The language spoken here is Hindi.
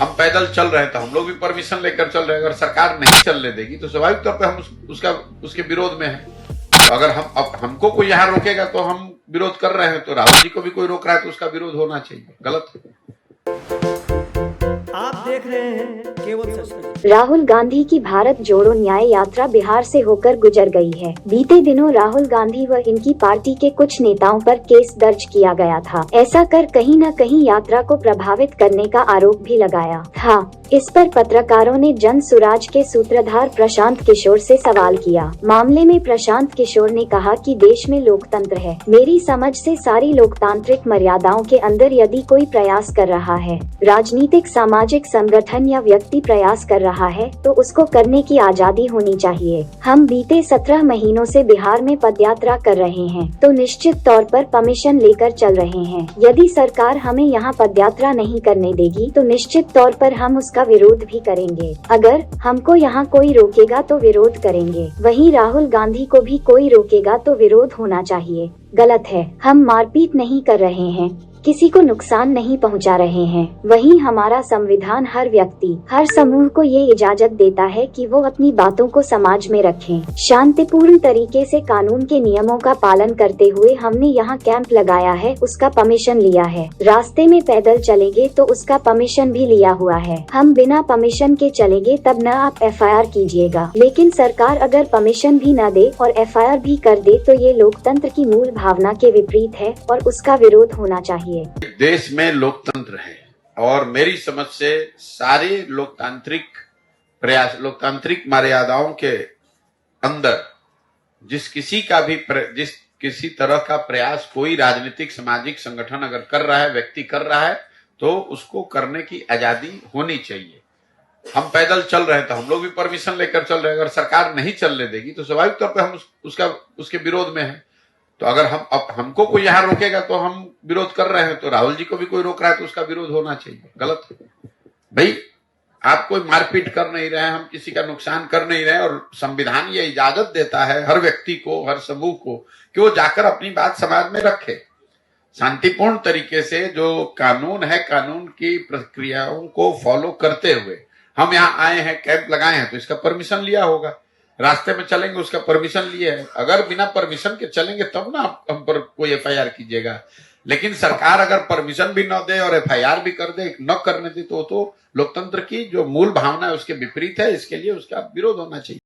हम पैदल चल रहे हैं तो हम लोग भी परमिशन लेकर चल रहे हैं। अगर सरकार नहीं चलने देगी तो स्वाभाविक तौर पे हम उसके विरोध में हैं। तो अगर हमको कोई यहाँ रोकेगा तो हम विरोध कर रहे हैं, तो राहुल जी को भी कोई रोक रहा है तो उसका विरोध होना चाहिए। गलत है। आप देख रहे हैं केवल सच। राहुल गांधी की भारत जोड़ो न्याय यात्रा बिहार से होकर गुजर गई है। बीते दिनों राहुल गांधी व इनकी पार्टी के कुछ नेताओं पर केस दर्ज किया गया था। ऐसा कर कहीं न कहीं यात्रा को प्रभावित करने का आरोप भी लगाया था। इस पर पत्रकारों ने जन सुराज के सूत्रधार प्रशांत किशोर से सवाल किया। मामले में प्रशांत किशोर ने कहा कि देश में लोकतंत्र है। मेरी समझ से सारी लोकतांत्रिक मर्यादाओं के अंदर यदि कोई प्रयास कर रहा है, राजनीतिक सामाजिक संगठन या व्यक्ति प्रयास कर रहा है, तो उसको करने की आजादी होनी चाहिए। हम बीते 17 महीनों से बिहार में पदयात्रा कर रहे हैं, तो निश्चित तौर पर परमिशन लेकर चल रहे हैं। यदि सरकार हमें यहाँ पदयात्रा नहीं करने देगी तो निश्चित तौर पर हम उसका विरोध भी करेंगे। अगर हमको यहाँ कोई रोकेगा तो विरोध करेंगे। वहीं राहुल गांधी को भी कोई रोकेगा तो विरोध होना चाहिए। गलत है। हम मारपीट नहीं कर रहे हैं, किसी को नुकसान नहीं पहुंचा रहे हैं। वहीं हमारा संविधान हर व्यक्ति, हर समूह को ये इजाजत देता है कि वो अपनी बातों को समाज में रखें। शांतिपूर्ण तरीके से कानून के नियमों का पालन करते हुए हमने यहाँ कैंप लगाया है, उसका परमिशन लिया है। रास्ते में पैदल चलेंगे तो उसका परमिशन भी लिया हुआ है। हम बिना परमिशन के चलेंगे तब न आप FIR कीजिएगा। लेकिन सरकार अगर परमिशन भी न दे और FIR भी कर दे तो ये लोकतंत्र की मूल भावना के विपरीत है और उसका विरोध होना चाहिए। देश में लोकतंत्र है और मेरी समझ से सारे लोकतांत्रिक प्रयास, लोकतांत्रिक मर्यादाओं के अंदर जिस किसी तरह का प्रयास कोई राजनीतिक सामाजिक संगठन अगर कर रहा है, व्यक्ति कर रहा है, तो उसको करने की आजादी होनी चाहिए। हम पैदल चल रहे हैं तो हम लोग भी परमिशन लेकर चल रहे हैं। अगर सरकार नहीं चलने देगी तो स्वाभाविक तौर पे हम उसके विरोध में हैं। तो अगर हमको कोई यहाँ रोकेगा तो हम विरोध कर रहे हैं, तो राहुल जी को भी कोई रोक रहा है तो उसका विरोध होना चाहिए। गलत है। भाई, आप कोई मारपीट कर नहीं रहे हैं, हम किसी का नुकसान कर नहीं रहे हैं, और संविधान ये इजाजत देता है हर व्यक्ति को, हर समूह को, कि वो जाकर अपनी बात समाज में रखे। शांतिपूर्ण तरीके से जो कानून है, कानून की प्रक्रियाओं को फॉलो करते हुए हम यहाँ आए हैं, कैंप लगाए हैं, तो इसका परमिशन लिया होगा। रास्ते में चलेंगे, उसका परमिशन लिए है। अगर बिना परमिशन के चलेंगे तब ना हम पर कोई FIR कीजिएगा। लेकिन सरकार अगर परमिशन भी न दे और FIR भी कर दे, न करने दे, तो लोकतंत्र की जो मूल भावना है उसके विपरीत है। इसके लिए उसका विरोध होना चाहिए।